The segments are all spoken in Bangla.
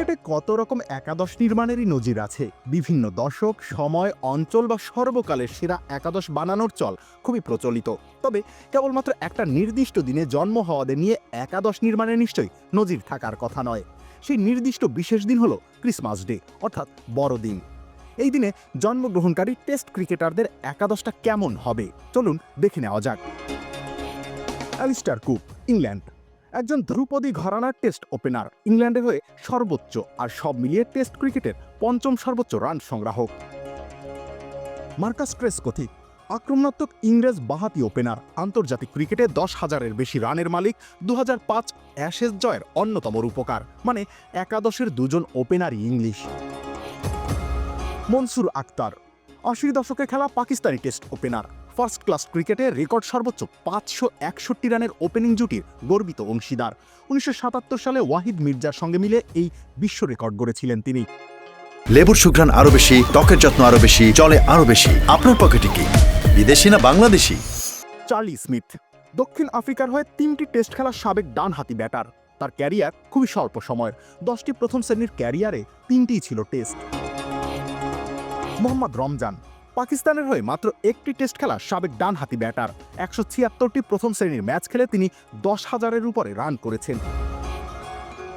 ক্রিকেটে কত রকম একাদশ নির্মাণেরই নজির আছে। বিভিন্ন দশক, সময়, অঞ্চল বা সর্বকালের সেরা একাদশ বানানোর চল খুবই প্রচলিত। তবে কেবলমাত্র একটা নির্দিষ্ট দিনে জন্ম হওয়াদের নিয়ে একাদশ নির্মাণের নিশ্চয়ই নজির থাকার কথা নয়। সেই নির্দিষ্ট বিশেষ দিন হলো ক্রিসমাস ডে, অর্থাৎ বড়দিন। এই দিনে জন্মগ্রহণকারী টেস্ট ক্রিকেটারদের একাদশটা কেমন হবে চলুন দেখে নেওয়া যাক। Alastair Cook, England. একজন ধ্রুপদী ঘরানার টেস্ট ওপেনার, ইংল্যান্ডের হয়ে সর্বোচ্চ আর সব মিলিয়ে টেস্ট ক্রিকেটের পঞ্চম সর্বোচ্চ রান সংগ্রাহক। মার্কাস ট্রেসকোথি, আক্রমণাত্মক ইংরেজ বাঁহাতি ওপেনার, আন্তর্জাতিক ক্রিকেটে 10,000-এর বেশি রানের মালিক, 2005 অ্যাশেজ জয়ের অন্যতম রূপকার। মানে একাদশের দুজন ওপেনারই ইংলিশ। মনসুর আক্তার, 80 দশকে খেলা Pakistani test opener, first class ক্রিকেটে রেকর্ড সর্বোচ্চ 561 রানের ওপেনিং জুটির গর্বিত অংশীদার। 1977 সালে ওয়াহিদ মির্জার সঙ্গে মিলে এই বিশ্ব রেকর্ড গড়েছিলেন তিনি। লেবুর সুঘ্রাণ আরো বেশি, ত্বকের যত্ন আরো বেশি, চলে আরো বেশি। আপনার পকেটে কি বিদেশি না বাংলাদেশি? চার্লি স্মিথ, দক্ষিণ আফ্রিকার হয়ে 3টি টেস্ট খেলার সাবেক ডানহাতি ব্যাটার। তার ক্যারিয়ার খুবই স্বল্প সময়ের, 10টি প্রথম শ্রেণীর ক্যারিয়ারে 3টিই ছিল টেস্ট। মোহাম্মদ রমজান, পাকিস্তানের হয়ে মাত্র একটি টেস্ট খেলা সাবেক ডানহাতি ব্যাটার। 176টি প্রথম শ্রেণীর ম্যাচ খেলে তিনি 10,000-এর উপরে রান করেছেন।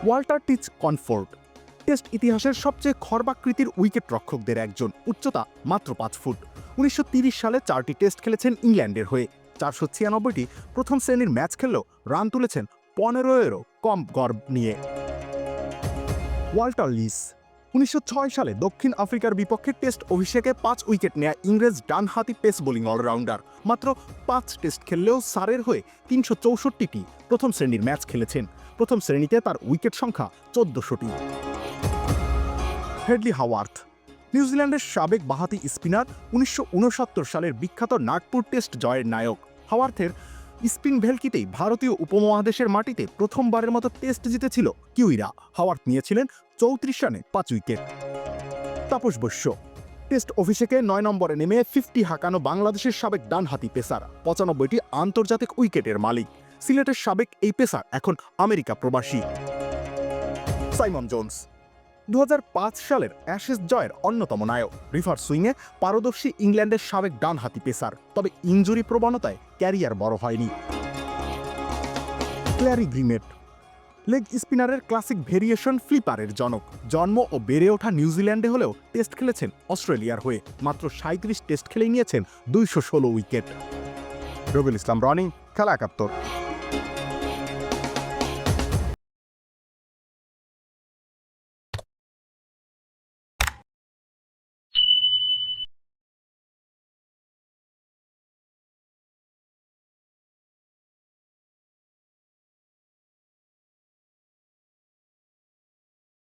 ওয়াল্টার টিচ কনফোর্ড, টেস্ট ইতিহাসের সবচেয়ে খর্বাকৃতির উইকেট রক্ষকদের একজন, উচ্চতা মাত্র 5 ফুট। 1930 সালে 4টি টেস্ট খেলেছেন ইংল্যান্ডের হয়ে, 496টি প্রথম শ্রেণীর ম্যাচ খেললেও রান তুলেছেন 15-এরও কম গড় নিয়ে। ওয়াল্টার লিস, 1906 সালে দক্ষিণ আফ্রিকার বিপক্ষে টেস্ট অভিষেকে 5 উইকেট নেয়া ইংরেজ ডানহাতি পেস বোলিং অলরাউন্ডার। মাত্র 5 টেস্ট খেললেও সারের হয়ে 364টি প্রথম শ্রেণীর ম্যাচ খেলেছেন। প্রথম শ্রেণীতে তার উইকেট সংখ্যা 1400টি। হেডলি হাওয়ার্থ, নিউজিল্যান্ডের সাবেক বাঁহাতি স্পিনার, 1969 সালের বিখ্যাত নাগপুর টেস্ট জয়ের নায়ক। হাওয়ার্থের স্পিন ভেলকিতেই ভারতীয় উপমহাদেশের মাটিতে প্রথমবারের মতো টেস্ট জিতেছিল কিউইরা। হাওয়ার্থ নিয়েছিলেন 34 রানে 5 উইকেট। তাপস বৈশ্য, টেস্ট অভিষেকে 9 নম্বরে নেমে 50 হাঁকানো বাংলাদেশের সাবেক ডানহাতি পেসার, 95টি আন্তর্জাতিক উইকেটের মালিক। সিলেটের সাবেক এই পেসার এখন আমেরিকা প্রবাসী। সাইমন জোন্স, 2005 সালের অ্যাশেজ জয়ের অন্যতম নায়ক, রিভার্স সুইংয়ে পারদর্শী ইংল্যান্ডের সাবেক ডানহাতি পেসার, তবে ইনজুরি প্রবণতায় ক্যারিয়ার বড় হয়নি। ক্ল্যারি গ্রিমেট, লেগ স্পিনারের ক্লাসিক ভেরিয়েশন ফ্লিপারের জনক, জন্ম ও বেড়ে ওঠা নিউজিল্যান্ডে হলেও টেস্ট খেলেছেন অস্ট্রেলিয়ার হয়ে। মাত্র 37 টেস্ট খেলেই নিয়েছেন 216 উইকেট। রবিউল ইসলাম রনি, খেলা 71।